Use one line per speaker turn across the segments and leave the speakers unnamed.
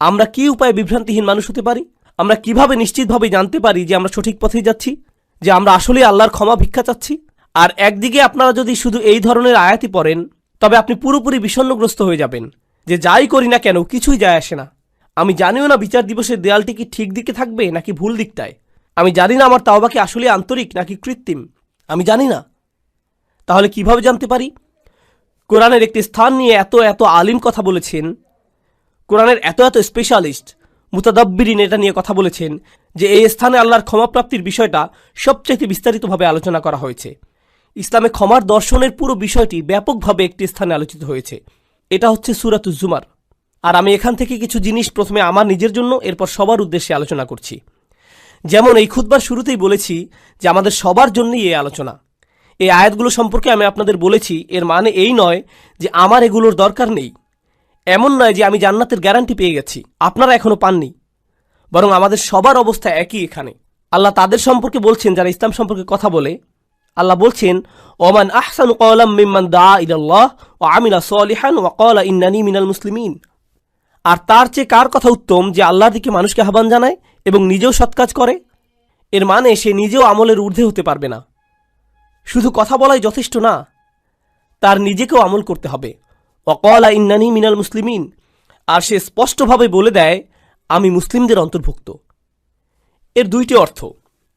আমরা কি উপায়ে বিভ্রান্তিহীন মানুষ হতে পারি? আমরা কিভাবে নিশ্চিতভাবে জানতে পারি যে আমরা সঠিক পথেই যাচ্ছি, যে আমরা আসলেই আল্লাহর ক্ষমা ভিক্ষা চাচ্ছি? আর একদিকে আপনারা যদি শুধু এই ধরনের আয়াতই পড়েন, তবে আপনি পুরোপুরি বিষণ্ণগ্রস্ত হয়ে যাবেন যে যাই করি না কেন কিছুই যায় আসে না। আমি জানিও না বিচার দিবসের দেয়ালটি কি ঠিক দিকে থাকবে নাকি ভুল দিকটায়। আমি জানি না আমার তাওবা কি আসলে আন্তরিক নাকি কৃত্রিম। আমি জানি না। তাহলে কিভাবে জানতে পারি? কোরআনের একটি স্থান নিয়ে এত এত আলিম কথা বলেছেন, কোরআনের এত এত স্পেশালিস্ট মুতাদাব্বিরিন এটা নিয়ে কথা বলেছেন যে এই স্থানে আল্লাহর ক্ষমাপ্রাপ্তির বিষয়টা সবচেয়ে বিস্তারিতভাবে আলোচনা করা হয়েছে। ইসলামে ক্ষমার দর্শনের পুরো বিষয়টি ব্যাপকভাবে একটি স্থানে আলোচিত হয়েছে। এটা হচ্ছে সূরাতুজ জুমার। আর আমি এখান থেকে কিছু জিনিস প্রথমে আমার নিজের জন্য, এরপর সবার উদ্দেশ্যে আলোচনা করছি। যেমন এই খুতবার শুরুতেই বলেছি যে আমাদের সবার জন্যই এই আলোচনা। এই আয়াতগুলো সম্পর্কে আমি আপনাদের বলেছি, এর মানে এই নয় যে আমার এগুলোর দরকার নেই। এমন নয় যে আমি জান্নাতের গ্যারান্টি পেয়ে গেছি, আপনারা এখনো পাননি। বরং আমাদের সবার অবস্থা একই এখানে। আল্লাহ তাদের সম্পর্কে বলছেন যারা ইসলাম সম্পর্কে কথা বলে। আল্লাহ বলছেন, ওমান আহসানু ক্বালাম মিম্মান দাআ ইলাল্লাহ ওয়া আমিলা সলিহান ওয়া ক্বালা ইন্নানি মিনাল মুসলিমিন। আর তার চেয়ে কার কথা উত্তম যে আল্লাহর দিকে মানুষকে আহ্বান জানায় এবং নিজেও সৎ কাজ করে? এর মানে সে নিজেও আমলের ঊর্ধ্বে হতে পারবে না। শুধু কথা বলাই যথেষ্ট না, তার নিজেকেও আমল করতে হবে। ওয়া ক্বালা ইন্নানি মিনাল মুসলিমিন। আর সে স্পষ্টভাবে বলে দেয়, আমি মুসলিমদের অন্তর্ভুক্ত। এর দুইটি অর্থ।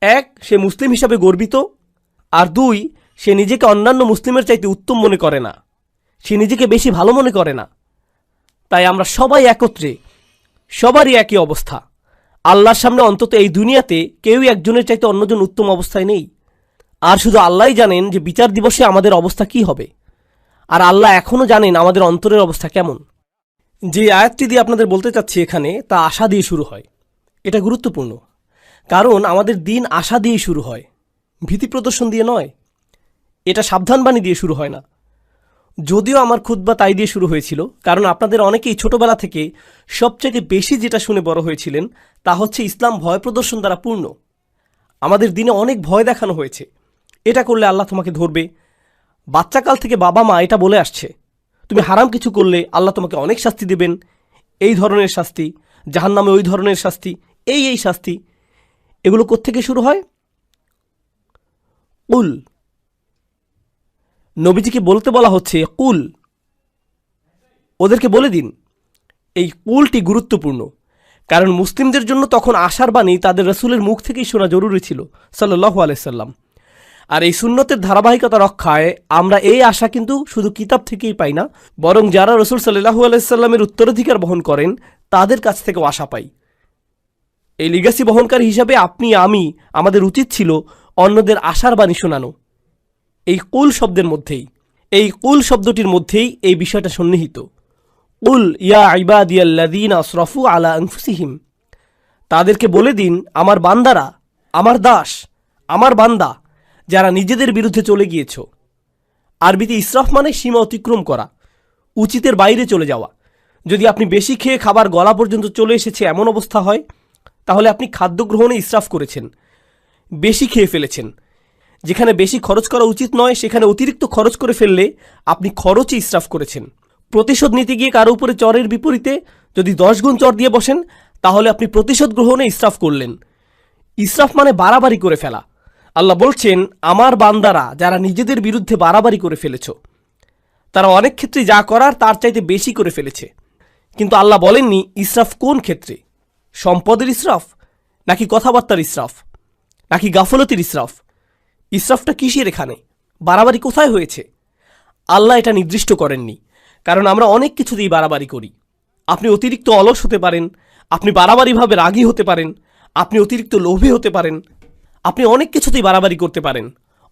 এক, সে মুসলিম হিসাবে গর্বিত। আর দুই, সে নিজেকে অন্যান্য মুসলিমের চাইতে উত্তম মনে করে না, সে নিজেকে বেশি ভালো মনে করে না। তাই আমরা সবাই একত্রে, সবারই একই অবস্থা। আল্লাহর সামনে অন্তত এই দুনিয়াতে কেউই একজনের চাইতে অন্যজন উত্তম অবস্থায় নেই। আর শুধু আল্লাহই জানেন যে বিচার দিবসে আমাদের অবস্থা কি হবে। আর আল্লাহ এখনও জানেন আমাদের অন্তরের অবস্থা কেমন। যে আয়াতটি দিয়ে আপনাদের বলতে চাচ্ছি এখানে, তা আশা দিয়ে শুরু হয়। এটা গুরুত্বপূর্ণ, কারণ আমাদের দিন আশা দিয়েই শুরু হয়, ভীতি প্রদর্শন দিয়ে নয়। এটা সাবধানবাণী দিয়ে শুরু হয় না। যদিও আমার খুতবা তাই দিয়ে শুরু হয়েছিল, কারণ আপনাদের অনেকেই ছোটবেলা থেকে সবচেয়ে বেশি যেটা শুনে বড় হয়েছিলেন তা হচ্ছে ইসলাম ভয় প্রদর্শন দ্বারা পূর্ণ। আমাদের দিনে অনেক ভয় দেখানো হয়েছে, এটা করলে আল্লাহ তোমাকে ধরবে। বাচ্চাকাল থেকে বাবা মা এটা বলে আসছে, তুমি হারাম কিছু করলে আল্লাহ তোমাকে অনেক শাস্তি দেবেন, এই ধরনের শাস্তি, জাহান্নামে ওই ধরনের শাস্তি, এই শাস্তি। এগুলো কোত্থেকে শুরু হয়? কুল। নবীজিকে বলতে বলা হচ্ছে কুল, ওদেরকে বলে দিন। এই কুলটি গুরুত্বপূর্ণ, কারণ মুসলিমদের জন্য তখন আশার বাণী তাদের রাসূলের মুখ থেকেই শোনা জরুরি ছিল সাল্লাল্লাহু আলাইহি সাল্লাম। আর এই সুন্নতের ধারাবাহিকতা রক্ষায় আমরা এই আশা কিন্তু শুধু কিতাব থেকেই পাই না, বরং যারা রাসূল সাল্লাল্লাহু আলাইহি সাল্লামের উত্তরাধিকার বহন করেন তাদের কাছ থেকেও আশা পাই। এই লিগাসি বহনকারী হিসাবে আপনি আমি, আমাদের উচিত ছিল অন্যদের আশার বাণী শোনানো। এই কুল শব্দের মধ্যেই, এই কুল শব্দটির মধ্যেই এই বিষয়টা সন্নিহিত। কুল ইয়া ইবাদিয়াল্লাযীনা আসরাফু আলা আনফুসিহিম। তাদেরকে বলে দিন, আমার বান্দারা, আমার দাস, আমার বান্দা যারা নিজেদের বিরুদ্ধে চলে গিয়েছ। আরবিতে ইসরাফ মানে সীমা অতিক্রম করা, উচিতের বাইরে চলে যাওয়া। যদি আপনি বেশি খেয়ে খাবার গলা পর্যন্ত চলে এসেছে এমন অবস্থা হয়, তাহলে আপনি খাদ্য গ্রহণে ইসরাফ করেছেন, বেশি খেয়ে ফেলেছেন। যেখানে বেশি খরচ করা উচিত নয় সেখানে অতিরিক্ত খরচ করে ফেললে আপনি খরচে ইসরাফ করেছেন। প্রতিশোধ নিতে গিয়ে কারো উপরে চরের বিপরীতে যদি 10 গুণ চর দিয়ে বসেন, তাহলে আপনি প্রতিশোধ গ্রহণে ইসরাফ করলেন। ইসরাফ মানে বাড়াবাড়ি করে ফেলা। আল্লাহ বলছেন, আমার বান্দারা যারা নিজেদের বিরুদ্ধে বাড়াবাড়ি করে ফেলেছ, তারা অনেক ক্ষেত্রে যা করার তার চাইতে বেশি করে ফেলেছে। কিন্তু আল্লাহ বলেননি ইসরাফ কোন ক্ষেত্রে, সম্পদের ইসরাফ নাকি কথাবার্তার ইসরাফ নাকি গাফলতির ইসরাফ। ইসরাফটা কিসের এখানে, বাড়াবাড়ি কোথায় হয়েছে? আল্লাহ এটা নির্দিষ্ট করেননি, কারণ আমরা অনেক কিছুতেই বাড়াবাড়ি করি। আপনি অতিরিক্ত অলস হতে পারেন, আপনি বাড়াবাড়িভাবে রাগী হতে পারেন, আপনি অতিরিক্ত লোভী হতে পারেন, আপনি অনেক কিছুতেই বাড়াবাড়ি করতে পারেন,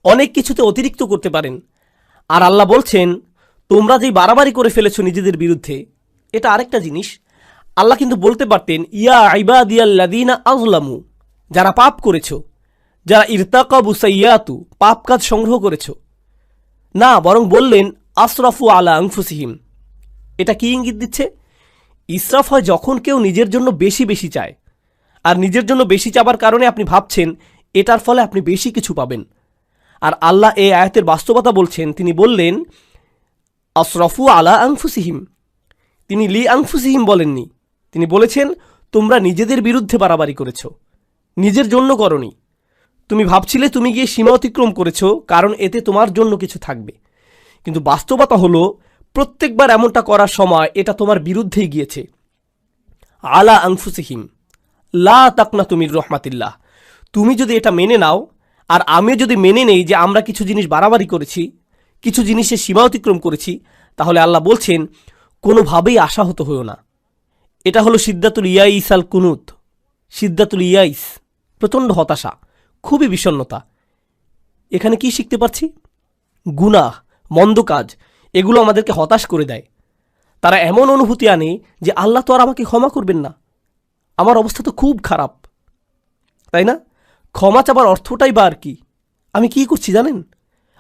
অনেক কিছুতে অতিরিক্ত করতে পারেন। আর আল্লাহ বলছেন, তোমরা যেই বাড়াবাড়ি করে ফেলেছ নিজেদের বিরুদ্ধে, এটা আরেকটা জিনিস। আল্লাহ কিন্তু বলতে পারতেন, ইয়া ইবাদিয়াল্লাযীনা আযলামু, যারা পাপ করেছ, যারা ইরতাকাবু সাইয়্যাতু, পাপ কাজ সংগ্রহ করেছ। না, বরং বললেন আসরাফু আলা আনফুসিহিম। এটা কি ইঙ্গিত দিচ্ছে? ইসরাফ হয় যখন কেউ নিজের জন্য বেশি বেশি চায়, আর নিজের জন্য বেশি চাবার কারণে আপনি ভাবছেন এটার ফলে আপনি বেশি কিছু পাবেন। আর আল্লাহ এই আয়াতের বাস্তবতা বলছেন, তিনি বললেন আসরাফু আলা আনফুসিহিম, তিনি লি আনফুসিহিম বলেননি, তিনি বলেছেন, তোমরা নিজেদের বিরুদ্ধে বাড়াবাড়ি করেছ, নিজের জন্য করনি। তুমি ভাবছিলে তুমি গিয়ে সীমা অতিক্রম করেছ, কারণ এতে তোমার জন্য কিছু থাকবে। কিন্তু বাস্তবতা হলো প্রত্যেকবার এমনটা করার সময় এটা তোমার বিরুদ্ধেই গিয়েছে। আলা আনফুসিহিম লা তাকনাতু মির রহমাতিল্লাহ। তুমি যদি এটা মেনে নাও, আর আমিও যদি মেনে নেই যে আমরা কিছু জিনিস বাড়াবাড়ি করেছি, কিছু জিনিসের সীমা অতিক্রম করেছি, তাহলে আল্লাহ বলছেন কোনোভাবেই আশাহত হইও না। এটা হলো সিদ্দাতুল ইয়াইস আল কুনুত। সিদ্দাতুল ইয়াইস, প্রচণ্ড হতাশা, খুবই বিষণ্ণতা। এখানে কি শিখতে পারছি? গুনাহ, মন্দ কাজ, এগুলো আমাদেরকে হতাশ করে দেয়। তারা এমন অনুভূতি আনে যে আল্লাহ তো আর আমাকে ক্ষমা করবেন না, আমার অবস্থা তো খুব খারাপ, তাই না? ক্ষমা চাবার অর্থটাই বা আর কি? আমি কি করছি জানেন?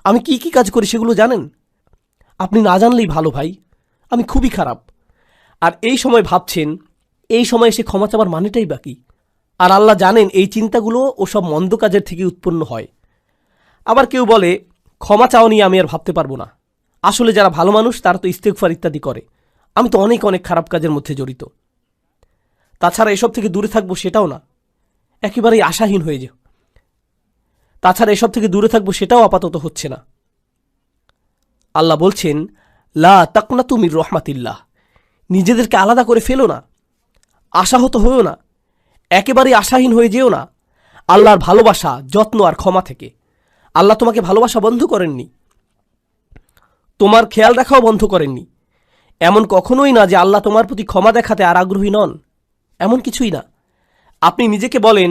আমি কি কি কাজ করি সেগুলো জানেন? আপনি না জানলেই ভালো ভাই, আমি খুবই খারাপ। আর এই সময় ভাবছেন, এই সময় এসে ক্ষমা চাবার মানেটাই বাকি। আর আল্লাহ জানেন এই চিন্তাগুলো ওসব মন্দ কাজের থেকে উৎপন্ন হয়। আবার কেউ বলে, ক্ষমা চাও নিয়ে আমি আর ভাবতে পারবো না। আসলে যারা ভালো মানুষ তারা তো ইস্তেগফার ইত্যাদি করে, আমি তো অনেক অনেক খারাপ কাজের মধ্যে জড়িত। তাছাড়া এসব থেকে দূরে থাকবো সেটাও না, একেবারেই আশাহীন হয়ে যাও। তাছাড়া এসব থেকে দূরে থাকবো সেটাও আপাতত হচ্ছে না। আল্লাহ বলছেন, লা তাকনাতু মির রহমাতিল্লাহ। নিজেদেরকে আলাদা করে ফেলো না, আশাহত হয়েও না, একেবারেই আশাহীন হয়ে যেও না আল্লাহর ভালোবাসা, যত্ন আর ক্ষমা থেকে। আল্লাহ তোমাকে ভালোবাসা বন্ধ করেননি, তোমার খেয়াল রাখাও বন্ধ করেননি। এমন কখনোই না যে আল্লাহ তোমার প্রতি ক্ষমা দেখাতে আর আগ্রহী নন, এমন কিছুই না। আপনি নিজেকে বলেন,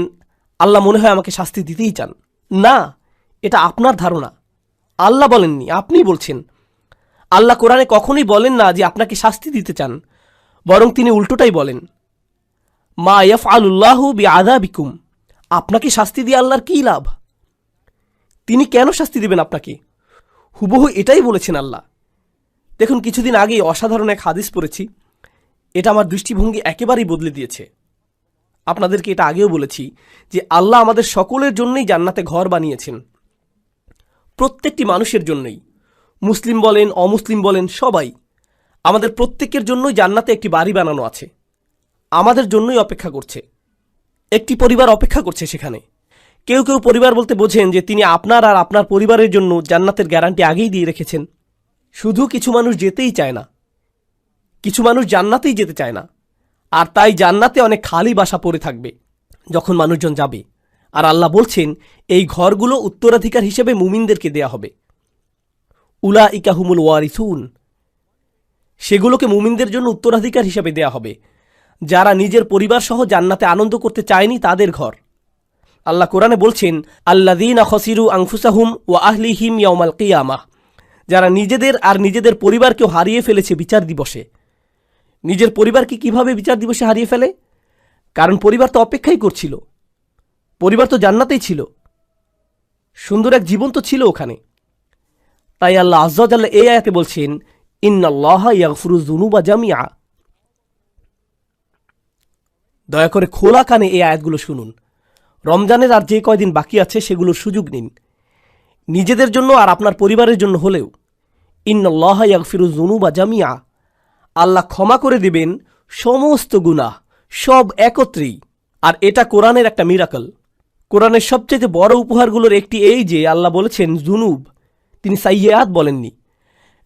আল্লাহ মনে হয় আমাকে শাস্তি দিতেই চান। না, এটা আপনার ধারণা, আল্লাহ বলেননি, আপনিই বলছেন। আল্লাহ কোরআনে কখনোই বলেন না যে আপনাকে শাস্তি দিতে চান, বরং তিনি উল্টোটাই বলেন, মা ইয়াফআলুল্লাহু বিআযাবিকুম। আপনাকে শাস্তি দিয়ে আল্লাহর কী লাভ? তিনি কেন শাস্তি দেবেন আপনাকে? হুবহু এটাই বলেছেন আল্লাহ। দেখুন, কিছুদিন আগেই অসাধারণ এক হাদিস পড়েছি, এটা আমার দৃষ্টিভঙ্গি একেবারেই বদলে দিয়েছে। আপনাদেরকে এটা আগেও বলেছি যে আল্লাহ আমাদের সকলের জন্যই জান্নাতে ঘর বানিয়েছেন, প্রত্যেকটি মানুষের জন্যই, মুসলিম বলেন অমুসলিম বলেন সবাই, আমাদের প্রত্যেকের জন্যই জান্নাতে একটি বাড়ি বানানো আছে, আমাদের জন্যই অপেক্ষা করছে। একটি পরিবার অপেক্ষা করছে সেখানে। কেউ কেউ পরিবার বলতে বোঝেন যে তিনি আপনার আর আপনার পরিবারের জন্য জান্নাতের গ্যারান্টি আগেই দিয়ে রেখেছেন। শুধু কিছু মানুষ যেতেই চায় না, কিছু মানুষ জান্নাতেই যেতে চায় না, আর তাই জান্নাতে অনেক খালি বাসা পড়ে থাকবে যখন মানুষজন যাবে। আর আল্লাহ বলছেন এই ঘরগুলো উত্তরাধিকার হিসেবে মুমিনদেরকে দেয়া হবে। উলাইকা হুমুল ওয়ারিসুন, সেগুলোকে মুমিনদের জন্য উত্তরাধিকার হিসেবে দেয়া হবে। যারা নিজের পরিবার সহ জান্নাতে আনন্দ করতে চায়নি তাদের ঘর। আল্লাহ কোরআনে বলছেন, আল্লাযীনা খাসিরু আনফুসাহুম ওয়া আহলিহিম ইয়াওমাল কিয়ামাহ। যারা নিজেদের আর নিজেদের পরিবারকেও হারিয়ে ফেলেছে বিচার দিবসে। নিজের পরিবারকে কিভাবে বিচার দিবসে হারিয়ে ফেলে? কারণ পরিবার তো অপেক্ষাই করছিল, পরিবার তো জান্নাতেই ছিল, সুন্দর এক জীবন তো ছিল ওখানে। তাই আল্লাহ আযজা ওয়া জাল্লা এই আয়াতে বলছেন, ইন্নাল্লাহা ইয়াগফিরুয যুনুবা জামিআ। দয়া করে খোলা কানে এই আয়াতগুলো শুনুন। রমজানের আর যে কয়দিন বাকি আছে সেগুলোর সুযোগ নিন, নিজেদের জন্য আর আপনার পরিবারের জন্য হলেও। ইন্নাল্লাহা ইয়াগফিরুয যুনুবা জামিআ। আল্লাহ ক্ষমা করে দেবেন সমস্ত গুনাহ, সব একত্রেই। আর এটা কোরআনের একটা মিরাকল। কোরআনের সবচেয়ে বড় উপহারগুলোর একটি এই যে আল্লাহ বলেছেন জুনুব, তিনি সাইয়্যাত বলেননি।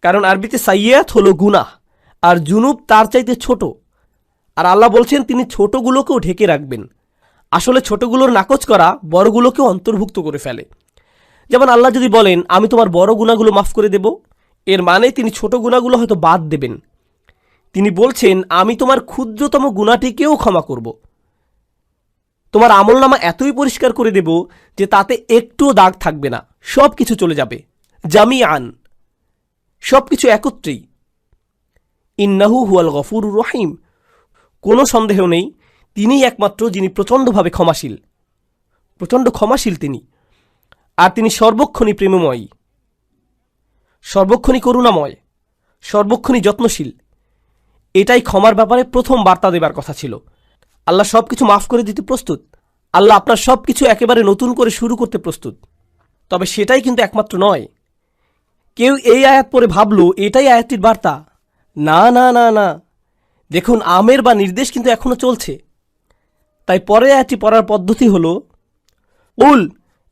কারণ আরবিতে সাইয়্যাত হলো গুনাহ, আর জুনুব তার চাইতে ছোট। আর আল্লাহ বলছেন তিনি ছোটগুলোকেও ঢেকে রাখবেন। আসলে ছোটগুলোর নাকচ করা বড়গুলোকেও অন্তর্ভুক্ত করে ফেলে। যেমন আল্লাহ যদি বলেন আমি তোমার বড় গুনাহগুলো মাফ করে দেব, এর মানে তিনি ছোট গুনাহগুলো হয়তো বাদ দেবেন। তিনি বলছেন আমি তোমার ক্ষুদ্রতম গুনাহটিকেও ক্ষমা করব, তোমার আমলনামা এতই পরিষ্কার করে দেব যে তাতে একটুও দাগ থাকবে না, সব কিছু চলে যাবে জামিআন, সব কিছু একত্রেই। ইন্নাহু হুয়াল গফুরুর রহিম। কোনো সন্দেহ নেই তিনিই একমাত্র যিনি প্রচণ্ডভাবে ক্ষমাশীল, প্রচণ্ড ক্ষমাশীল তিনি। আর তিনি সর্বক্ষণই প্রেমময়ী, সর্বক্ষণই করুণাময়, সর্বক্ষণই যত্নশীল। এটাই ক্ষমার ব্যাপারে প্রথম বার্তা দেবার কথা ছিল। আল্লাহ সব কিছু মাফ করে দিতে প্রস্তুত, আল্লাহ আপনার সব কিছু একেবারে নতুন করে শুরু করতে প্রস্তুত। তবে সেটাই কিন্তু একমাত্র নয়। কেউ এই আয়াত পড়ে ভাবল এটাই আয়াতটির বার্তা। না না না না, দেখুন, আমের বা নির্দেশ কিন্তু এখনো চলছে। তাই পরে আয়াতটি পড়ার পদ্ধতি হলো, উল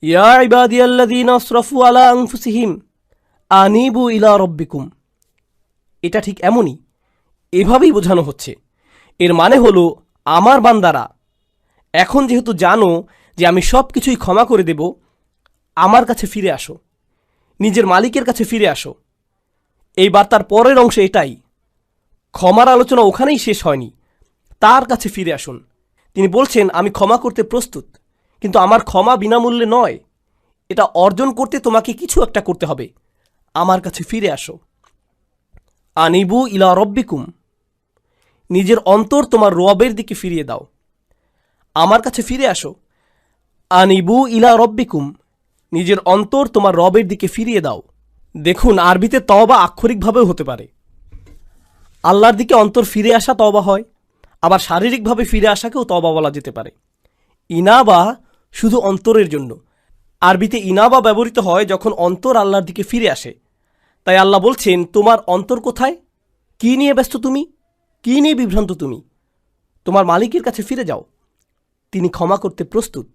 ইয়া ইবাদিয়াল্লাযীনা আসরাফু আলা আনফুসিহিম আনিবু ইলা রাব্বিকুম। এটা ঠিক এমনই, এভাবেই বোঝানো হচ্ছে। এর মানে হলো, আমার বান্দারা, এখন যেহেতু জানো যে আমি সব কিছুই ক্ষমা করে দেব, আমার কাছে ফিরে আসো, নিজের মালিকের কাছে ফিরে আসো। এই বার্তার পরের অংশ এটাই। ক্ষমার আলোচনা ওখানেই শেষ হয়নি, তার কাছে ফিরে আসুন। তিনি বলছেন, আমি ক্ষমা করতে প্রস্তুত, কিন্তু আমার ক্ষমা বিনামূল্যে নয়। এটা অর্জন করতে তোমাকে কিছু একটা করতে হবে। আমার কাছে ফিরে আসো। আনিবু ইলা রব্বিকুম, নিজের অন্তর তোমার রবের দিকে ফিরিয়ে দাও। আমার কাছে ফিরে আসো। আনিবু ইলা রব্বিকুম, নিজের অন্তর তোমার রবের দিকে ফিরিয়ে দাও। দেখুন, আরবিতে তওবা আক্ষরিকভাবেও হতে পারে। আল্লাহর দিকে অন্তর ফিরে আসা তওবা হয়, আবার শারীরিকভাবে ফিরে আসাকেও তওবা বলা যেতে পারে। ইনাবা শুধু অন্তরের জন্য। আরবিতে ইনাবা ব্যবহৃত হয় যখন অন্তর আল্লাহর দিকে ফিরে আসে। তাই আল্লাহ বলছেন, তোমার অন্তর কোথায়? কি নিয়ে ব্যস্ত তুমি? কি নিয়ে বিভ্রান্ত তুমি? তোমার মালিকের কাছে ফিরে যাও, তিনি ক্ষমা করতে প্রস্তুত।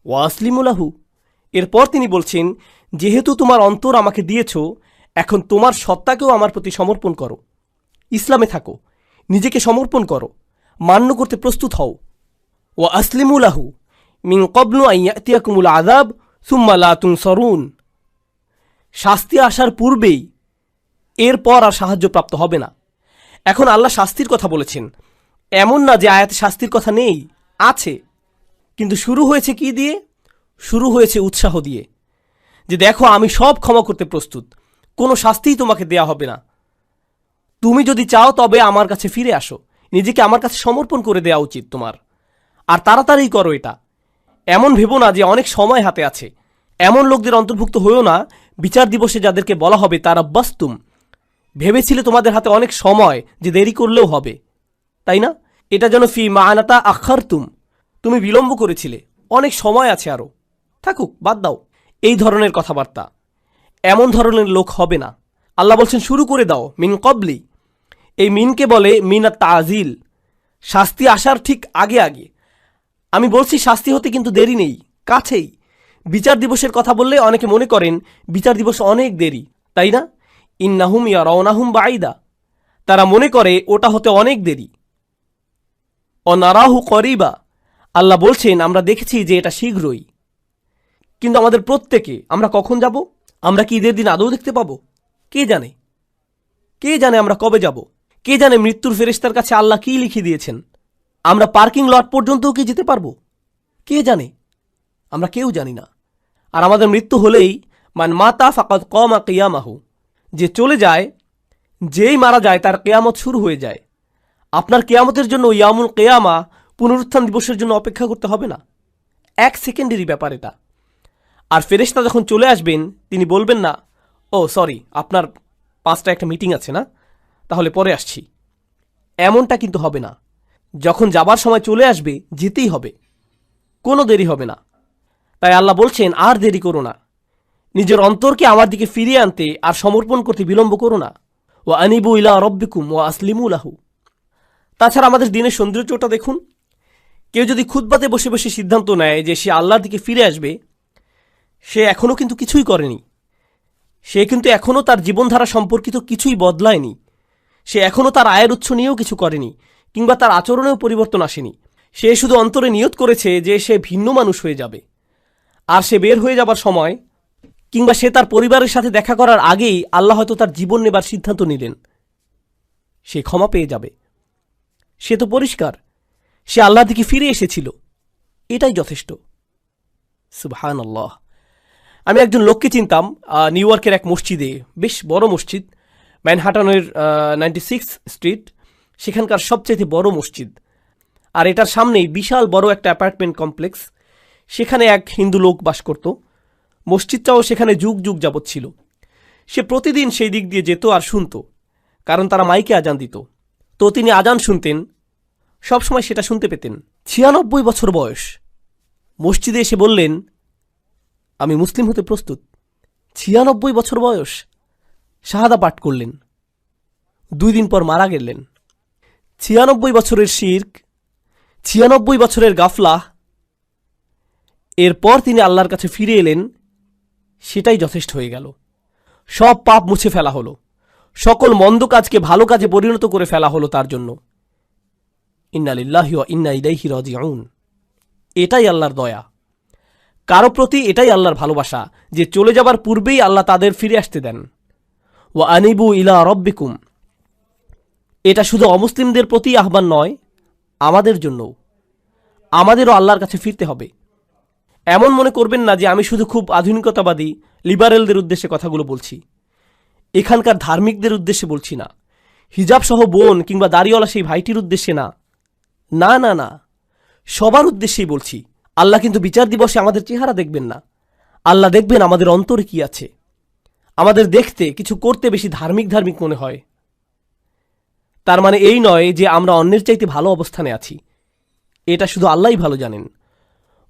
ওয়াসলিমুলাহু, এরপর তিনি বলছেন, যেহেতু তোমার অন্তর আমাকে দিয়েছ, এখন তোমার সত্তাকেও আমার প্রতি সমর্পণ করো। ইসলামে থাকো, নিজেকে সমর্পণ করো, মান্য করতে প্রস্তুত হও। ওয়া আসলিমুলাহু মিন ক্বাবলু আন ইয়াতিয়াকুমুল আযাব সুম্মা লা তুনসারুন। শাস্তি আসার পূর্বেই এরপর আর সাহায্যপ্রাপ্ত হবে না। এখন আল্লাহ শাস্তির কথা বলেছেন। এমন না যে আয়াতে শাস্তির কথা নেই, আছে। কিন্তু শুরু হয়েছে কি দিয়ে? শুরু হয়েছে উৎসাহ দিয়ে, যে দেখো আমি সব ক্ষমা করতে প্রস্তুত, কোনো শাস্তিই তোমাকে দেয়া হবে না। তুমি যদি চাও তবে আমার কাছে ফিরে আসো, নিজেকে আমার কাছে সমর্পণ করে দেওয়া উচিত তোমার। আর তাড়াতাড়ি করো এটা। এমন ভেবো না যে অনেক সময় হাতে আছে। এমন লোকদের অন্তর্ভুক্ত হয়েও না বিচার দিবসে যাদেরকে বলা হবে তারা বাস্তুম, ভেবেছিলে তোমাদের হাতে অনেক সময় যে দেরি করলেও হবে, তাই না? এটা যেন ফি মানাতা আখারতুম, তুমি বিলম্ব করেছিলে, অনেক সময় আছে আরও, থাকুক, বাদ দাও। এই ধরনের কথাবার্তা, এমন ধরনের লোক হবে না। আল্লাহ বলছেন শুরু করে দাও মিন কবলি। এই মিনকে বলে মিনাত তাজিল, শাস্তি আসার ঠিক আগে আগে। আমি বলছি শাস্তি হতে কিন্তু দেরি নেই, কাছেই। বিচার দিবসের কথা বললে অনেকে মনে করেন বিচার দিবস অনেক দেরি, তাই না? ইন্নাহুম ইয়ারাউনাহুম বাঈদা, তারা মনে করে ওটা হতে অনেক দেরি। অনারাহু করিবা, আল্লাহ বলছেন আমরা দেখেছি যে এটা শীঘ্রই। কিন্তু আমাদের প্রত্যেকে আমরা কখন যাব? আমরা কি ঈদের দিন আদৌ দেখতে পাবো? কে জানে? কে জানে আমরা কবে যাব? কে জানে মৃত্যুর ফেরেশতার কাছে আল্লাহ কি লিখে দিয়েছেন? আমরা পার্কিং লট পর্যন্তও কি যেতে পারবো? কে জানে? আমরা কেউ জানি না। আর আমাদের মৃত্যু হলেই মান মাতা ফাকাদ কমা কিয়ামাহু, যে চলে যায়, যেই মারা যায় তার কেয়ামত শুরু হয়ে যায়। আপনার কেয়ামতের জন্য ইয়ামুল কেয়ামা, পুনরুত্থান দিবসের জন্য অপেক্ষা করতে হবে না। 1 সেকেন্ডেরই ব্যাপার এটা। আর ফেরেশতা যখন চলে আসবেন তিনি বলবেন না, ও সরি আপনার 5টা একটা মিটিং আছে না, তাহলে পরে আসছি। এমনটা কিন্তু হবে না। যখন যাবার সময় চলে আসবে যেতেই হবে, কোনো দেরি হবে না। তাই আল্লাহ বলছেন আর দেরি করো না, নিজের অন্তরকে আমার দিকে ফিরিয়ে আনতে আর সমর্পণ করতে বিলম্ব করো না। ওয়া আনিবু ইলা রাব্বিকুম ওয়া আসলিমু লাহু। তাছাড়া আমাদের দিনের সৌন্দর্যটা দেখুন। কেউ যদি খুতবাতে বসে বসে সিদ্ধান্ত নেয় যে সে আল্লাহর দিকে ফিরে আসবে, সে এখনও কিন্তু কিছুই করেনি। সে কিন্তু এখনও তার জীবনধারা সম্পর্কিত কিছুই বদলায়নি। সে এখনও তার আয়ের উৎস নিয়েও কিছু করেনি, কিংবা তার আচরণেও পরিবর্তন আসেনি। সে শুধু অন্তরে নিয়ত করেছে যে সে ভিন্ন মানুষ হয়ে যাবে। আর সে বের হয়ে যাবার সময়, কিংবা সে তার পরিবারের সাথে দেখা করার আগেই আল্লাহ হয়তো তার জীবন নেবার সিদ্ধান্ত নিলেন। সে ক্ষমা পেয়ে যাবে। সে তো পরিষ্কার, সে আল্লাহর দিকে ফিরে এসেছিল, এটাই যথেষ্ট। সুবহানাল্লাহ। আমি একজন লোককে চিনতাম নিউ ইয়র্কের এক মসজিদে, বেশ বড় মসজিদ, ম্যানহাটনের 96 স্ট্রিট, সেখানকার সবচেয়ে বড় মসজিদ। আর এটার সামনেই বিশাল বড় একটা অ্যাপার্টমেন্ট কমপ্লেক্স। সেখানে এক হিন্দু লোক বাস করত। মসজিদটাও সেখানে যুগ যুগ যাবৎ ছিল। সে প্রতিদিন সেই দিক দিয়ে যেত আর শুনত, কারণ তারা মাইকে আজান দিত। তো তিনি আজান শুনতেন, সবসময় সেটা শুনতে পেতেন। 96 বছর বয়স। মসজিদে এসে বললেন, আমি মুসলিম হতে প্রস্তুত। 96 বছর বয়স। শাহাদা পাঠ করলেন। 2 দিন পর মারা গেলেন। 96 বছরের শিরক, 96 বছরের গাফলাহ, এরপর তিনি আল্লাহর কাছে ফিরে এলেন, সেটাই যথেষ্ট হয়ে গেল। সব পাপ মুছে ফেলা হলো, সকল মন্দ কাজকে ভালো কাজে পরিণত করে ফেলা হলো তার জন্য। ইন্না লিল্লাহি ওয়া ইন্না ইলাইহি রাজিউন। এটাই আল্লাহর দয়া, কারো প্রতি এটাই আল্লাহর ভালোবাসা যে চলে যাবার পূর্বেই আল্লাহ তাদের ফিরে আসতে দেন। ওয়া আনিবু ইলা রব্বিকুম, এটা শুধু অমুসলিমদের প্রতি আহ্বান নয়, আমাদের জন্যও। আমাদেরও আল্লাহর কাছে ফিরতে হবে। এমন মনে করবেন না যে আমি শুধু খুব আধুনিকতাবাদী লিবারেলদের উদ্দেশ্যে কথাগুলো বলছি, এখানকার ধার্মিকদের উদ্দেশ্যে বলছি না, হিজাব সহ বোন কিংবা দাড়িওয়ালা সেই ভাইটির উদ্দেশ্যে না, না না না, সবার উদ্দেশ্যেই বলছি। আল্লাহ কিন্তু বিচার দিবসে আমাদের চেহারা দেখবেন না, আল্লাহ দেখবেন আমাদের অন্তরে কি আছে। আমাদের দেখতে, কিছু করতে বেশি ধার্মিক ধার্মিক মনে হয়, তার মানে এই নয় যে আমরা অন্যের চাইতে ভালো অবস্থানে আছি, এটা শুধু আল্লাহই ভালো জানেন।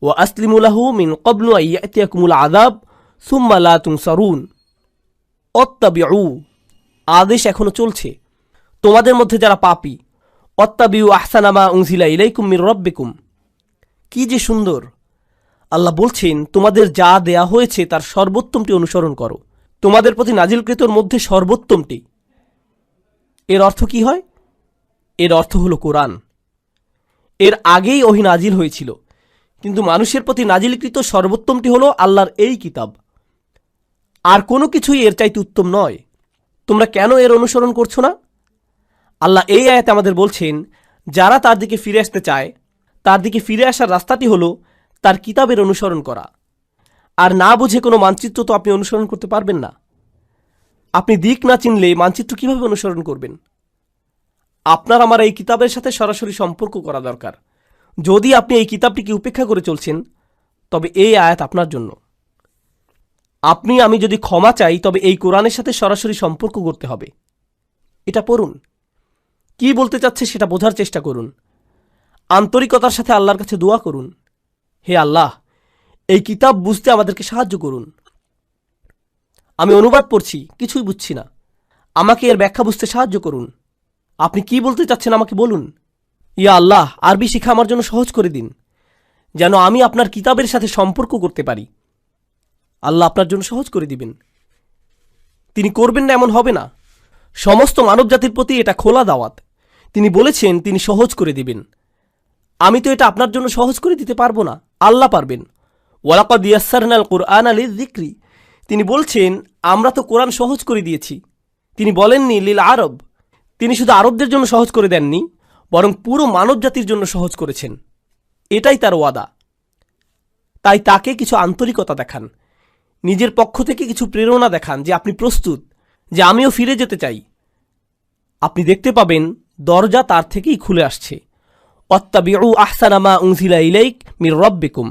ওয়া আসলিমু লাহু মিন ক্বাবলু আন ইয়াতিয়াকুমুল আযাব সুম্মা লা তুনসারুন। অত্তাবিউ, আদেশ এখনো চলছে। তোমাদের মধ্যে যারা পাপী, অত্তাবিউ আহসানা মা উনজিলা ইলাইকুম মির রাব্বিকুম। কি যে সুন্দর! আল্লাহ বলছেন, তোমাদের যা দেয়া হয়েছে তার সর্বোত্তমটি অনুসরণ করো, তোমাদের প্রতি নাজিলকৃতর মধ্যে সর্বোত্তমটি। এর অর্থ কি হয়? এর অর্থ হলো কোরআন। এর আগেই ওহী নাজিল হয়েছিল, কিন্তু মানুষের প্রতি নাজিলকৃত সর্বোত্তমটি হলো আল্লাহর এই কিতাব। আর কোনো কিছুই এর চাইতে উত্তম নয়। তোমরা কেন এর অনুসরণ করছো না? আল্লাহ এই আয়াতে আমাদের বলছেন, যারা তার দিকে ফিরে আসতে চায়, তার দিকে ফিরে আসার রাস্তাটি হলো তার কিতাবের অনুসরণ করা। আর না বুঝে কোনো মানচিত্র তো আপনি অনুসরণ করতে পারবেন না। আপনি দিক না চিনলে মানচিত্র কিভাবে অনুসরণ করবেন? আপনার আমার এই কিতাবের সাথে সরাসরি সম্পর্ক করা দরকার। যদি আপনি এই কিতাবটিকে উপেক্ষা করে চলছেন, তবে এই আয়াত আপনার জন্য। আপনি আমি যদি ক্ষমা চাই, তবে এই কোরআনের সাথে সরাসরি সম্পর্ক করতে হবে। এটা পড়ুন, কি বলতে চাচ্ছে সেটা বোঝার চেষ্টা করুন, আন্তরিকতার সাথে আল্লাহর কাছে দোয়া করুন, হে আল্লাহ, এই কিতাব বুঝতে আমাদেরকে সাহায্য করুন। আমি অনুবাদ পড়ছি, কিছুই বুঝছি না, আমাকে এর ব্যাখ্যা বুঝতে সাহায্য করুন। আপনি কি বলতে চাচ্ছেন আমাকে বলুন। ইয়া আল্লাহ, আরবি শিখা আমার জন্য সহজ করে দিন, যেন আমি আপনার কিতাবের সাথে সম্পর্ক করতে পারি। আল্লাহ আপনার জন্য সহজ করে দিবেন। তিনি করবেন না এমন হবে না। সমস্ত মানব জাতির প্রতি এটা খোলা দাওয়াত। তিনি বলেছেন তিনি সহজ করে দিবেন। আমি তো এটা আপনার জন্য সহজ করে দিতে পারবো না, আল্লাহ পারবেন। ওয়ালাকাদ ইয়াসসারনাল কুরআনা লিযিকরি, তিনি বলছেন আমরা তো কোরআন সহজ করে দিয়েছি। তিনি বলেননি লিল আরব, তিনি শুধু আরবদের জন্য সহজ করে দেননি, বরং পুরো মানব জাতির জন্য সহজ করেছেন। এটাই তার ওয়াদা। তাই তাকে কিছু আন্তরিকতা দেখান, নিজের পক্ষ থেকে কিছু প্রেরণা দেখান যে আপনি প্রস্তুত, যে আমিও ফিরে যেতে চাই। আপনি দেখতে পাবেন দরজা তার থেকেই খুলে আসছে। অত্তাবিউ আহসানা মা উনজিলা ইলাইক মির রাব্বিকুম,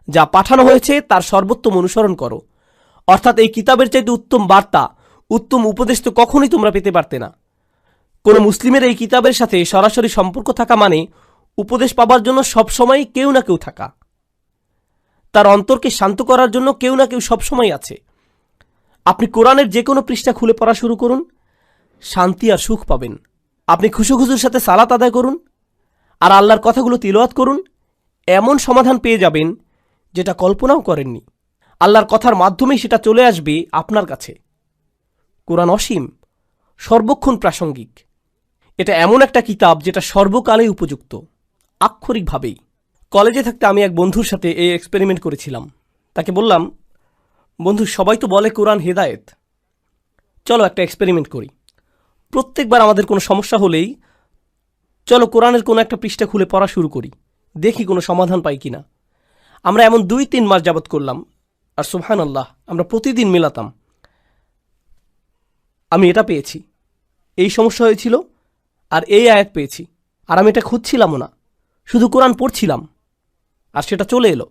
যা পাঠানো হয়েছে তার সর্বোত্তম অনুসরণ করো। অর্থাৎ এই কিতাবের চাইতে উত্তম বার্তা, উত্তম উপদেশ তো কখনোই তোমরা পেতে পারতে না। কোনো মুসলিমের এই কিতাবের সাথে সরাসরি সম্পর্ক থাকা মানে উপদেশ পাবার জন্য সবসময় কেউ না কেউ থাকা, তার অন্তরকে শান্ত করার জন্য কেউ না কেউ সবসময় আছে। আপনি কোরআনের যে কোনো পৃষ্ঠা খুলে পড়া শুরু করুন, শান্তি আর সুখ পাবেন। আপনি খুশুখুজুর সাথে সালাত আদায় করুন আর আল্লাহর কথাগুলো তিলাওয়াত করুন, এমন সমাধান পেয়ে যাবেন যেটা কল্পনাও করেননি। আল্লাহর কথার মাধ্যমেই সেটা চলে আসবে আপনার কাছে। কোরআন অসীম, সর্বক্ষণ প্রাসঙ্গিক। এটা এমন একটা কিতাব যেটা সর্বকালেই উপযুক্ত, আক্ষরিকভাবেই। কলেজে থাকতে আমি এক বন্ধুর সাথে এই এক্সপেরিমেন্ট করেছিলাম। তাকে বললাম, বন্ধু, সবাই তো বলে কোরআন হেদায়েত, চলো একটা এক্সপেরিমেন্ট করি। প্রত্যেকবার আমাদের কোনো সমস্যা হলেই চলো কোরআনের কোনো একটা পৃষ্ঠা খুলে পড়া শুরু করি, দেখি কোনো সমাধান পাই কিনা। আমরা এমন 2-3 মাস যাবৎ করলাম, আর সুবহানাল্লাহ, আমরা প্রতিদিন মেলাতাম। আমি এটা পেয়েছি, এই সমস্যা হয়েছিল, আর এই আয়াত পেয়েছি, আর আমি এটা খুঁজছিলামও না, শুধু কোরআন পড়ছিলাম আর সেটা চলে এলো।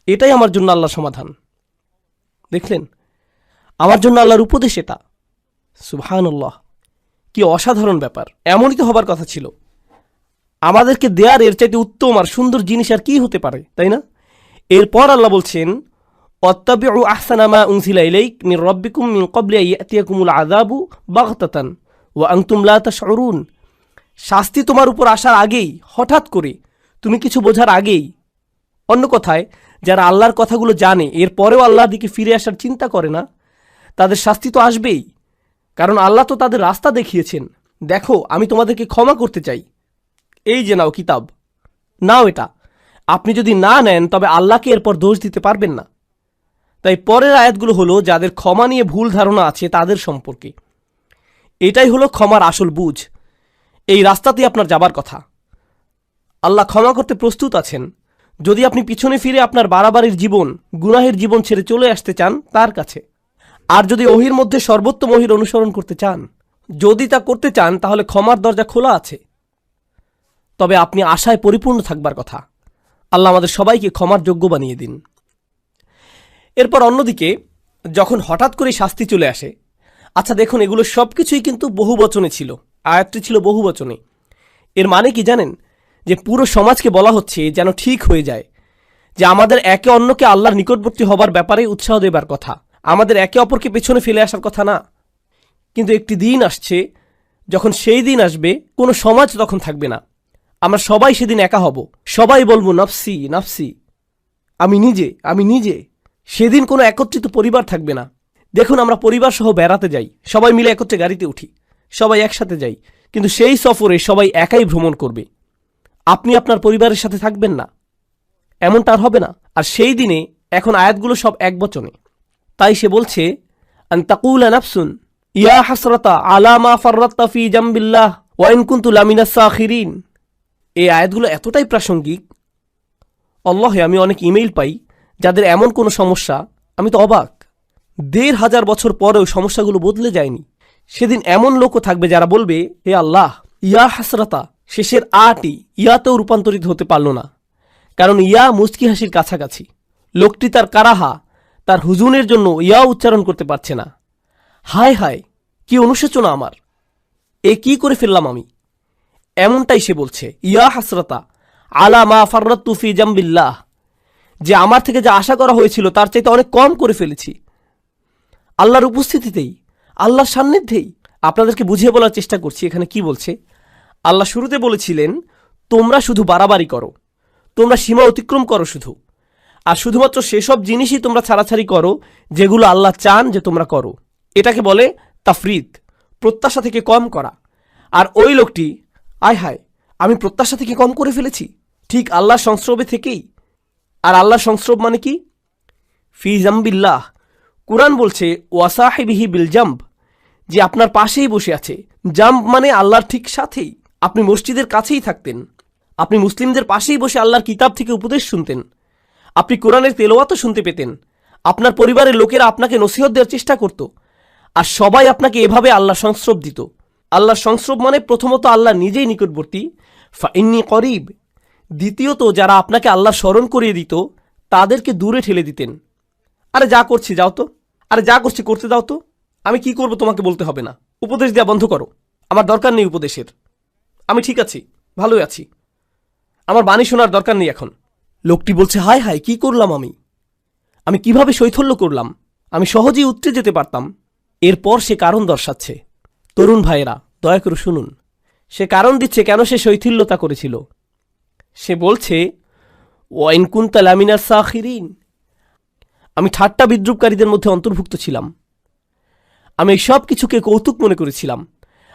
এটাই আমার জন্য আল্লাহর সমাধান। দেখলেন, আমার জন্য আল্লাহর উপদেশ এটা। সুবহানাল্লাহ, কি অসাধারণ ব্যাপার! এমনই তো হবার কথা ছিল। আমাদেরকে দেয়ার এর চাইতে উত্তম আর সুন্দর জিনিস আর কি হতে পারে, তাই না? এরপর আল্লাহ বলছেন, অত্তাবিউ আহসানা মা উনজিলা ইলাইক মির রাব্বিকুম মিন ক্বাবলি আন ইয়াতিয়াকুমুল আযাবু বাগতাতান ওয়া আনতুম লা তাশউরুন। শাস্তি তোমার উপর আসার আগেই, হঠাৎ করে, তুমি কিছু বোঝার আগেই। অন্য কথায়, যারা আল্লাহর কথাগুলো জানে এরপরেও আল্লাহর দিকে ফিরে আসার চিন্তা করে না, তাদের শাস্তি তো আসবেই। কারণ আল্লাহ তো তাদের রাস্তা দেখিয়েছেন, দেখো আমি তোমাদেরকে ক্ষমা করতে চাই, এই যে নাও কিতাব, নাও এটা। আপনি যদি না নেন তবে আল্লাহকে এরপর দোষ দিতে পারবেন না। তাই পরের আয়াতগুলো হলো যাদের ক্ষমা নিয়ে ভুল ধারণা আছে তাদের সম্পর্কে। এটাই হলো ক্ষমার আসল বুঝ। এই রাস্তাতেই আপনার যাবার কথা। আল্লাহ ক্ষমা করতে প্রস্তুত আছেন যদি আপনি পিছনে ফিরে আপনার বাড়াবাড়ির জীবন, গুনাহের জীবন ছেড়ে চলে আসতে চান তার কাছে। আর যদি ওহির মধ্যে সর্বোত্তম ওহির অনুসরণ করতে চান, যদি তা করতে চান, তাহলে ক্ষমার দরজা খোলা আছে। তবে আপনি আশায় পরিপূর্ণ থাকবার কথা। আল্লাহ আমাদের সবাইকে ক্ষমার যোগ্য বানিয়ে দিন। এরপর অন্যদিকে যখন হঠাৎ করে শাস্তি চলে আসে, আচ্ছা দেখুন, এগুলো সব কিছুই কিন্তু বহু বচনে ছিল, আয়াতটি ছিল বহু বচনে। এর মানে কি জানেন? যে পুরো সমাজকে বলা হচ্ছে যেন ঠিক হয়ে যায়, যে আমাদের একে অন্যকে আল্লাহর নিকটবর্তী হবার ব্যাপারে উৎসাহ দেবার কথা, আমাদের একে অপরকে পেছনে ফেলে আসার কথা না। কিন্তু একটি দিন আসছে, যখন সেই দিন আসবে কোনো সমাজ তখন থাকবে না। আমরা সবাই সেদিন একা হব, সবাই বলবো নাফসি নাফসি, আমি নিজে আমি নিজে। সেদিন কোনো একত্রিত পরিবার থাকবে না। দেখুন, আমরা পরিবার সহ বেড়াতে যাই, সবাই মিলে একত্রে গাড়িতে উঠি, সবাই একসাথে যাই, কিন্তু সেই সফরে সবাই একাই ভ্রমণ করবে। আপনি আপনার পরিবারের সাথে থাকবেন না, এমনটা আর হবে না। আর সেই দিনে এখন আয়াতগুলো সব এক বচনে। তাই সে বলছে, আন তাকুলা নাফসুন ইয়া হাসরাতা আলা মা ফাররাততা ফি জামবিল্লাহ ওয়া ইন কুনতু লামিনাস সাখিরিন। এই আয়াতগুলো এতটাই প্রাসঙ্গিক, আল্লাহে আমি অনেক ইমেইল পাই যাদের এমন কোনো সমস্যা, আমি তো অবাক। ১,৫০০ বছর পরেও সমস্যাগুলো বদলে যায়নি। সেদিন এমন লোকও থাকবে যারা বলবে, হে আল্লাহ, ইয়া হাসরাতা শেষের আটি ইয়াতেও রূপান্তরিত হতে পারল না, কারণ ইয়া মুচকি হাসির কাছাকাছি। লোকটি তার কারাহা, তার হুজুনের জন্য ইয়া উচ্চারণ করতে পারছে না। হায় হায়, কি অনুশোচনা আমার, এ কি করে ফেললাম আমি। এমনটাই সে বলছে, ইয়া হাসরাতা আলা মা ফাররাততু ফি জামবিল্লাহ, যে আমার থেকে যা আশা করা হয়েছিল তার চাইতে অনেক কম করে ফেলেছি। আল্লাহর উপস্থিতিতেই, আল্লাহর সান্নিধ্যেই। আপনাদেরকে বুঝিয়ে বলার চেষ্টা করছি এখানে কি বলছে। আল্লাহ শুরুতে বলেছিলেন, তোমরা শুধু বাড়াবাড়ি করো, তোমরা সীমা অতিক্রম করো শুধু, আর শুধুমাত্র সেসব জিনিসই তোমরা ছাড়াছাড়ি করো যেগুলো আল্লাহ চান যে তোমরা করো। এটাকে বলে তাফরিদ, প্রত্যাশা থেকে কম করা। আর ওই লোকটি, আয় হায়, আমি প্রত্যাশা থেকে কম করে ফেলেছি, ঠিক আল্লাহর সংস্রবে থেকেই। আর আল্লাহর সংস্রব মানে কি? ফি জামবিল্লাহ। কুরআন বলছে ওয়াসাহিবিহি বিল জাম্ব, যে আপনার পাশেই বসে আছে। জাম্ব মানে আল্লাহর ঠিক সাথেই। আপনি মসজিদের কাছেই থাকতেন, আপনি মুসলিমদের পাশেই বসে আল্লাহর কিতাব থেকে উপদেশ শুনতেন, আপনি কোরআনের তেলাওয়াতও শুনতে পেতেন, আপনার পরিবারের লোকেরা আপনাকে নসিহত দেওয়ার চেষ্টা করত, আর সবাই আপনাকে এভাবে আল্লাহর সংস্রব দিত। আল্লাহর সংস্রব মানে প্রথমত আল্লাহ নিজেই নিকটবর্তী, ফাইন্নী করিব। দ্বিতীয়ত যারা আপনাকে আল্লাহ স্মরণ করিয়ে দিত তাদেরকে দূরে ঠেলে দিতেন। আরে যা করছি যাও তো, আরে যা করছি করতে দাও তো, আমি কি করব তোমাকে বলতে হবে না, উপদেশ দেওয়া বন্ধ করো, আমার দরকার নেই উপদেশের, আমি ঠিক আছি, ভালোই আছি, আমার বাণী শোনার দরকার নেই এখন। লোকটি বলছে, হায় হায়, কি করলাম আমি কিভাবে শৈথল্য করলাম, আমি সহজেই উতরে যেতে পারতাম। এরপর সে কারণ দর্শাচ্ছে। তরুণ ভাইয়েরা, দয়া করে শুনুন, সে কারণ দিচ্ছে কেন সে শৈথিল্যতা করেছিল। সে বলছে, ওয়া ইন কুনতা লামিনাস সাখিরিন, আমি ঠাট্টা বিদ্রুপকারীদের মধ্যে অন্তর্ভুক্ত ছিলাম। আমি এই সব কিছুকে কৌতুক মনে করেছিলাম,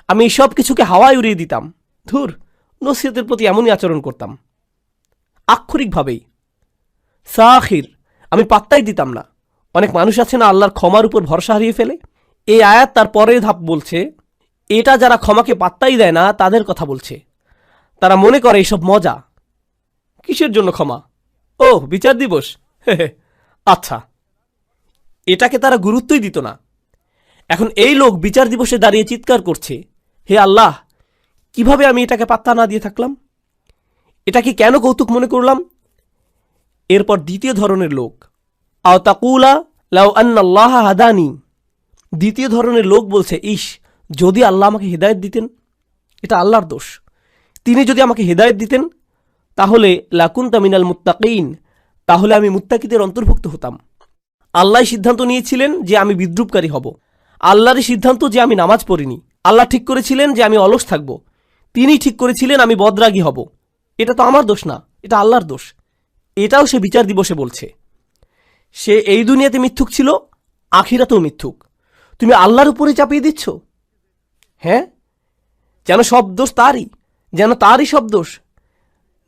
আমি এই সব কিছুকে হাওয়ায় উড়িয়ে দিতাম। ধুর, নসিহতের প্রতি এমনই আচরণ করতাম, আক্ষরিকভাবেই। সাখির, আমি পাত্তাই দিতাম না। অনেক মানুষ আছে না আল্লাহর ক্ষমার উপর ভরসা হারিয়ে ফেলে। এই আয়াত তার পরের ধাপ বলছে, এটা যারা ক্ষমাকে পাত্তাই দেয় না তাদের কথা বলছে। তারা মনে করে এইসব মজা। কিসের জন্য ক্ষমা? ও, বিচার দিবস, আচ্ছা, এটাকে তারা গুরুত্বই দিত না। এখন এই লোক বিচার দিবসে দাঁড়িয়ে চিৎকার করছে, হে আল্লাহ, কিভাবে আমি এটাকে পাত্তা না দিয়ে থাকলাম, এটাকে কেন কৌতুক মনে করলাম। এরপর দ্বিতীয় ধরনের লোক, আও তাকুলা লাউ আন্নাল্লাহ হাদানি, দ্বিতীয় ধরনের লোক বলছে, ইস, যদি আল্লাহ আমাকে হেদায়েত দিতেন, এটা আল্লাহর দোষ, তিনি যদি আমাকে হেদায়েত দিতেন তাহলে লাকুনতা মিনাল মুত্তাকিন, তাহলে আমি মুত্তাকিদের অন্তর্ভুক্ত হতাম। আল্লাহ সিদ্ধান্ত নিয়েছিলেন যে আমি বিদ্রুপকারী হব, আল্লাহরই সিদ্ধান্ত যে আমি নামাজ পড়িনি, আল্লাহ ঠিক করেছিলেন যে আমি অলস থাকব, তিনি ঠিক করেছিলেন আমি বদরাগী হব। এটা তো আমার দোষ না, এটা আল্লাহর দোষ। এটাও সে বিচার দিবসে বলছে। সে এই দুনিয়াতে মিথ্যুক ছিল, আখিরাতেও মিথ্যুক। তুমি আল্লাহর উপরে চাপিয়ে দিচ্ছ। হ্যাঁ, যেন সব দোষ তারই, যেন তারই সব দোষ,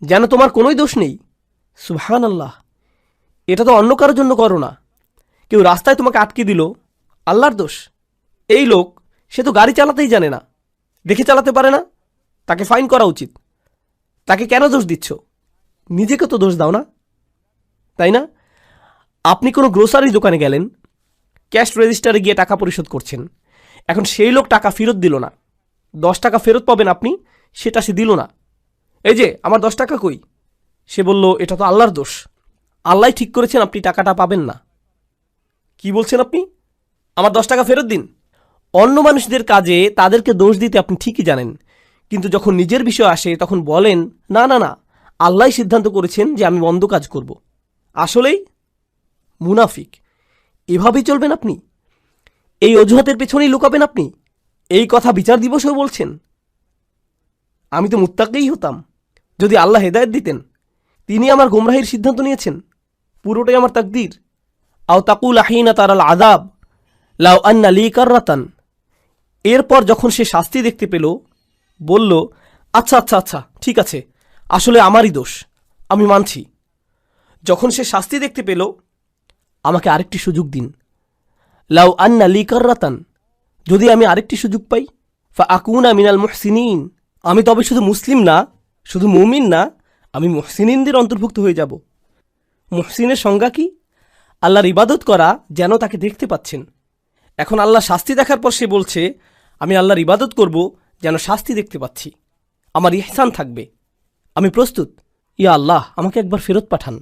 যেন তোমার কোনোই দোষ নেই। সুবহানাল্লাহ, এটা তো অন্য কারোর জন্য করো না। কেউ রাস্তায় তোমাকে আটকে দিল, আল্লাহর দোষ। এই লোক, সে তো গাড়ি চালাতেই জানে না, দেখে চালাতে পারে না, তাকে ফাইন করা উচিত। তাকে কেন দোষ দিচ্ছ? নিজেকে তো দোষ দাও না, তাই না? আপনি কোনো গ্রোসারি দোকানে গেলেন, ক্যাশ রেজিস্টারে গিয়ে টাকা পরিশোধ করছেন। এখন সেই লোক টাকা ফেরত দিল না, 10 টাকা ফেরত পাবেন আপনি, সেটা সে দিল না। এই যে আমার 10 টাকা কই? সে বলল এটা তো আল্লাহর দোষ, আল্লাহ ঠিক করেছেন আপনি টাকাটা পাবেন না। কি বলছেন আপনি? আমার 10 টাকা ফেরত দিন। অন্য মানুষদের কাজে তাদেরকে দোষ দিতে আপনি ঠিকই জানেন, কিন্তু যখন নিজের বিষয় আসে তখন বলেন না না না, আল্লাহ সিদ্ধান্ত করেছেন যে আমি মন্দ কাজ করব। আসলেই মুনাফিক। এভাবেই চলবেন আপনি? এই অজুহাতের পেছনেই লুকাবেন আপনি? এই কথা বিচার দিবসেও বলছেন? আমি তো মুত্তাকিই হতাম যদি আল্লাহ হেদায়েত দিতেন। তিনি আমার গোমরাহির সিদ্ধান্ত নিয়েছেন, পুরোটাই আমার তাকদীর। আও তাকুল আহিনা তারাল আযাব লাউ আন্না লি কাররাতান। এরপর যখন সে শাস্তি দেখতে পেল, বলল আচ্ছা আচ্ছা আচ্ছা ঠিক আছে, আসলে আমারই দোষ, আমি মানছি। যখন সে শাস্তি দেখতে পেল, আমাকে আরেকটি সুযোগ দিন। লাউ আন্না লি কাররাতান, যদি আমি আরেকটি সুযোগ পাই, ফা আকুনা মিনাল মুহসিনিন, আমি তবে শুধু মুসলিম না, শুধু মুমিন না, আমি মুহসিনিনদের অন্তর্ভুক্ত হয়ে যাব। মুহসিনের সংজ্ঞা কি? আল্লাহর ইবাদত করা যেন তাকে দেখতে পাচ্ছেন। এখন আল্লাহ শাস্তি দেখার পর সে বলছে আমি আল্লাহর ইবাদত করব যেন শাস্তি দেখতে পাচ্ছি, আমার ইহসান থাকবে, আমি প্রস্তুত। ইয়া আল্লাহ, আমাকে একবার ফেরত পাঠান,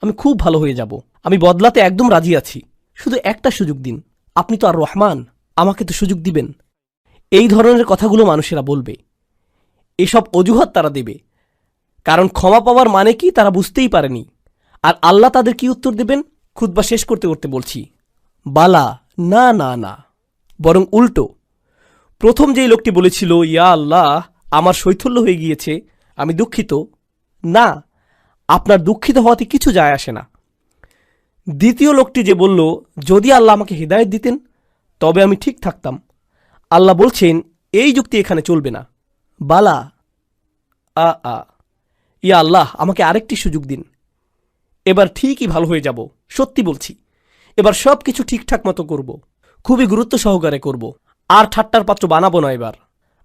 আমি খুব ভালো হয়ে যাব, আমি বদলাতে একদম রাজি আছি, শুধু একটা সুযোগ দিন, আপনি তো আর রহমান, আমাকে তো সুযোগ দিবেন। এই ধরনের কথাগুলো মানুষেরা বলবে, এসব অজুহাত তারা দেবে, কারণ ক্ষমা পাওয়ার মানে কি তারা বুঝতেই পারেনি। আর আল্লাহ তাদের কি উত্তর দেবেন? খুতবা শেষ করতে করতে বলছি, বালা, না না না, বরং উল্টো। প্রথম যেই লোকটি বলেছিল ইয়া আল্লাহ আমার শৈথল্য হয়ে গিয়েছে, আমি দুঃখিত, না, আপনার দুঃখিত হওয়াতে কিছু যায় আসে না। দ্বিতীয় লোকটি যে বলল যদি আল্লাহ আমাকে হিদায়াত দিতেন তবে আমি ঠিক থাকতাম, আল্লাহ বলছেন এই যুক্তি এখানে চলবে না। বালা, ইয়া আল্লাহ আমাকে আরেকটি সুযোগ দিন, এবার ঠিকই ভালো হয়ে যাব, সত্যি বলছি, এবার সব কিছু ঠিকঠাক মতো করব, খুবই গুরুত্ব সহকারে করব, আর ঠাট্টার পাত্র বানাবো না এবার।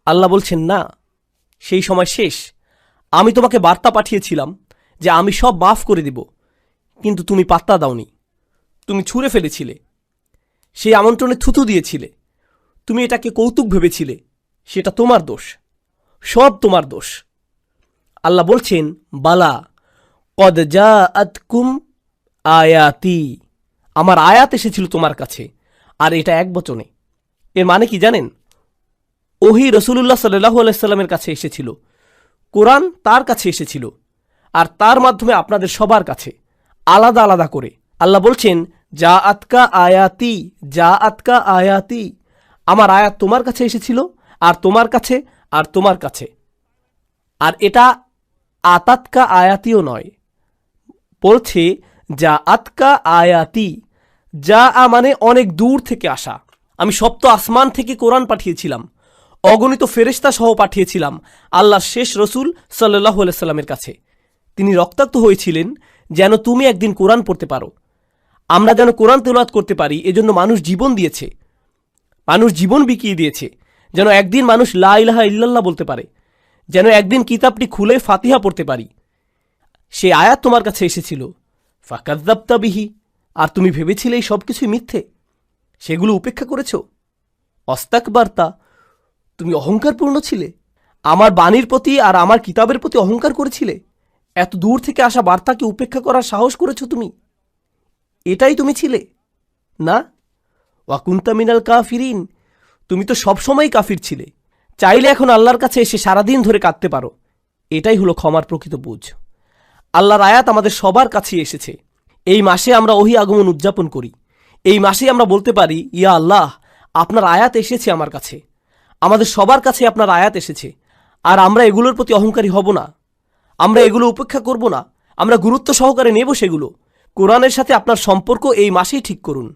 আল্লাহ বলছেন না, সেই সময় শেষ। আমি তোমাকে বার্তা পাঠিয়েছিলাম যে আমি সব মাফ করে দিব, কিন্তু তুমি পাত্তা দাওনি, তুমি ছুঁড়ে ফেলেছিলে, সেই আমন্ত্রণে থুতু দিয়েছিলে, তুমি এটাকে কৌতুক ভেবেছিলে, সেটা তোমার দোষ, সব তোমার দোষ। আল্লাহ বলছেন বালা কদ জাআতকুম আয়াতি, আমার আয়াত এসেছিল তোমার কাছে, আর এটা এক বচনে। এর মানে কি জানেন? ওহী রাসূলুল্লাহ সাল্লাল্লাহু আলাইহি সাল্লামের কাছে এসেছিল, কোরআন তার কাছে এসেছিল, আর তার মাধ্যমে আপনাদের সবার কাছে আলাদা আলাদা করে। আল্লাহ বলছেন যা আতকা আয়াতি, যা আতকা আয়াতি, আমার আয়াত তোমার কাছে এসেছিল, আর তোমার কাছে, আর তোমার কাছে। আর এটা আতাতকা আয়াতিও নয়, বলছে যা আতকা আয়াতি, যা মানে অনেক দূর থেকে আসা। আমি সপ্ত আসমান থেকে কোরআন পাঠিয়েছিলাম, অগণিত ফেরেশতা সহ পাঠিয়েছিলাম আল্লাহর শেষ রসুল সাল্লাল্লাহু আলাইহি সাল্লামের কাছে। তিনি রক্তাক্ত হয়েছিলেন যেন তুমি একদিন কোরআন পড়তে পারো, আমরা যেন কোরআন তেলাওয়াত করতে পারি, এজন্য মানুষ জীবন দিয়েছে, মানুষ জীবন বিকিয়ে দিয়েছে, যেন একদিন মানুষ লা ইলাহা ইল্লাল্লাহ বলতে পারে, যেন একদিন কিতাবটি খুলে ফাতিহা পড়তে পারি। সে আয়াত তোমার কাছে এসেছিল, ফাকাযযাবতা বিহি, আর তুমি ভেবেছিলে এই সব কিছুই মিথ্যে, সেগুলো উপেক্ষা করেছ। অস্তাকবারতা, তুমি অহংকারপূর্ণ ছিলে, আমার বাণীর প্রতি আর আমার কিতাবের প্রতি অহংকার করেছিলে, এত দূর থেকে আসা বার্তাকে উপেক্ষা করার সাহস করেছ তুমি, এটাই তুমি ছিলে না? ওয়াকুনতা মিনাল কাফিরিন, তুমি তো সবসময় কাফির ছিলে। চাইলে এখন আল্লাহর কাছে এসে সারাদিন ধরে কাঁদতে পারো, এটাই হলো ক্ষমার প্রকৃত বুঝ। আল্লাহর আয়াত আমাদের সবার কাছে এসেছে। এই মাসে আমরা ওহী আগমন উদযাপন করি, এই মাসে আমরা বলতে পারি ইয়া আল্লাহ আপনার আয়াত এসেছে আমার কাছে, আমাদের সবার কাছে আপনার আয়াত এসেছে, আর আমরা এগুলোর প্রতি অহংকারী হব না, আমরা এগুলো উপেক্ষা করব না, আমরা গুরুত্ব সহকারে নেব সেগুলো। কোরআনের সাথে আপনার সম্পর্ক এই মাসেই ঠিক করুন,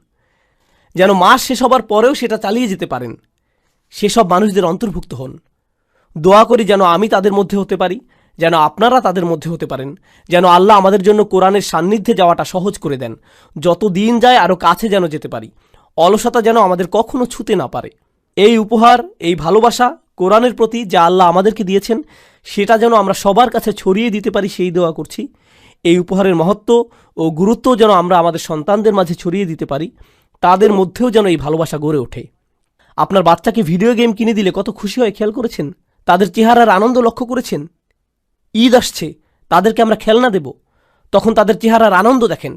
যেন মাস শেষ হবার পরেও সেটা চালিয়ে যেতে পারেন। সেসব মানুষদের অন্তর্ভুক্ত হন। দোয়া করি যেন আমি তাদের মধ্যে হতে পারি, যেন আপনারা তাদের মধ্যে হতে পারেন, যেন আল্লাহ আমাদের জন্য কোরআনের সান্নিধ্যে যাওয়াটা সহজ করে দেন। যত দিন যায় আরও কাছে যেন যেতে পারি, অলসতা যেন আমাদের কখনো ছুতে না পারে। এই উপহার, এই ভালোবাসা কোরআনের প্রতি যা আল্লাহ আমাদেরকে দিয়েছেন, সেটা যেন আমরা সবার কাছে ছড়িয়ে দিতে পারি, সেই দোয়া করছি। এই উপহারের মহত্ব ও গুরুত্ব যেন আমরা আমাদের সন্তানদের মাঝে ছড়িয়ে দিতে পারি, তাদের মধ্যেও যেন এই ভালোবাসা গড়ে ওঠে। আপনার বাচ্চাকে ভিডিও গেম কিনে দিলে কত খুশি হয় খেয়াল করেছেন? তাদের চেহারার আনন্দ লক্ষ্য করেছেন? ঈদ আসছে, তাদেরকে আমরা খেলনা দেব, তখন তাদের চেহারার আনন্দ দেখেন,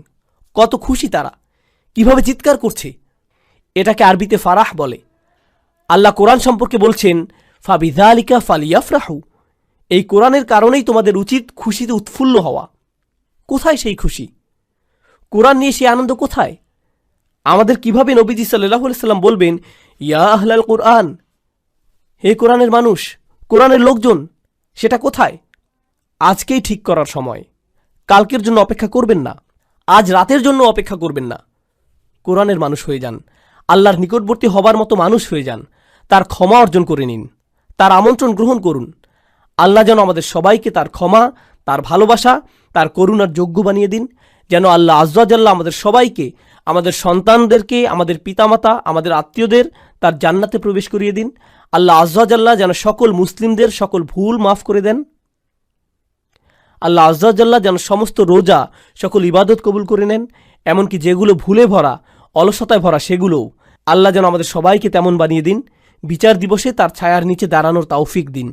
কত খুশি তারা, কিভাবে চিৎকার করছে। এটাকে আরবিতে ফারাহ বলে। আল্লাহ কোরআন সম্পর্কে বলছেন, ফাবিযালিকা ফালিয়াফরাহু। এই কোরআনের কারণেই তোমাদের উচিত খুশিতে উৎফুল্ল হওয়া। কোথায় সেই খুশি? কোরআন নিয়ে সেই আনন্দ কোথায়? আমাদের কিভাবে নবীজি সাল্লাল্লাহু আলাইহি সাল্লাম বলবেন, ইয়া আহলাল কোরআন, হে কোরআনের মানুষ, কোরআনের লোকজন, সেটা কোথায়? আজকেই ঠিক করার সময়। কালকের জন্য অপেক্ষা করবেন না, আজ রাতের জন্য অপেক্ষা করবেন না। কোরআনের মানুষ হয়ে যান, আল্লাহর নিকটবর্তী হবার মতো মানুষ হয়ে যান, তার ক্ষমা অর্জন করে নিন, তার আমন্ত্রণ গ্রহণ করুন। আল্লাহ যেন আমাদের সবাইকে তার ক্ষমা, তার ভালোবাসা, তার করুণার যোগ্য বানিয়ে দিন। যেন আল্লাহ আজ্জা জাল্লাহ আমাদের সবাইকে, আমাদের সন্তানদেরকে, আমাদের পিতামাতা, আমাদের আত্মীয়দের তার জান্নাতে প্রবেশ করিয়ে দিন। আল্লাহ আজ্জা জাল্লাহ যেন সকল মুসলিমদের সকল ভুল মাফ করে দেন। আল্লাহ আজ্জা জাল্লাহ যেন সমস্ত রোজা, সকল ইবাদত কবুল করে নেন, এমনকি যেগুলো ভুলে ভরা, অলসতায় ভরা, সেগুলোও আল্লাহ যেন আমাদের সবাইকে তেমন বানিয়ে দিন। বিচার দিবসে তার ছায়ার নিচে দাঁড়ানোর তৌফিক দিন।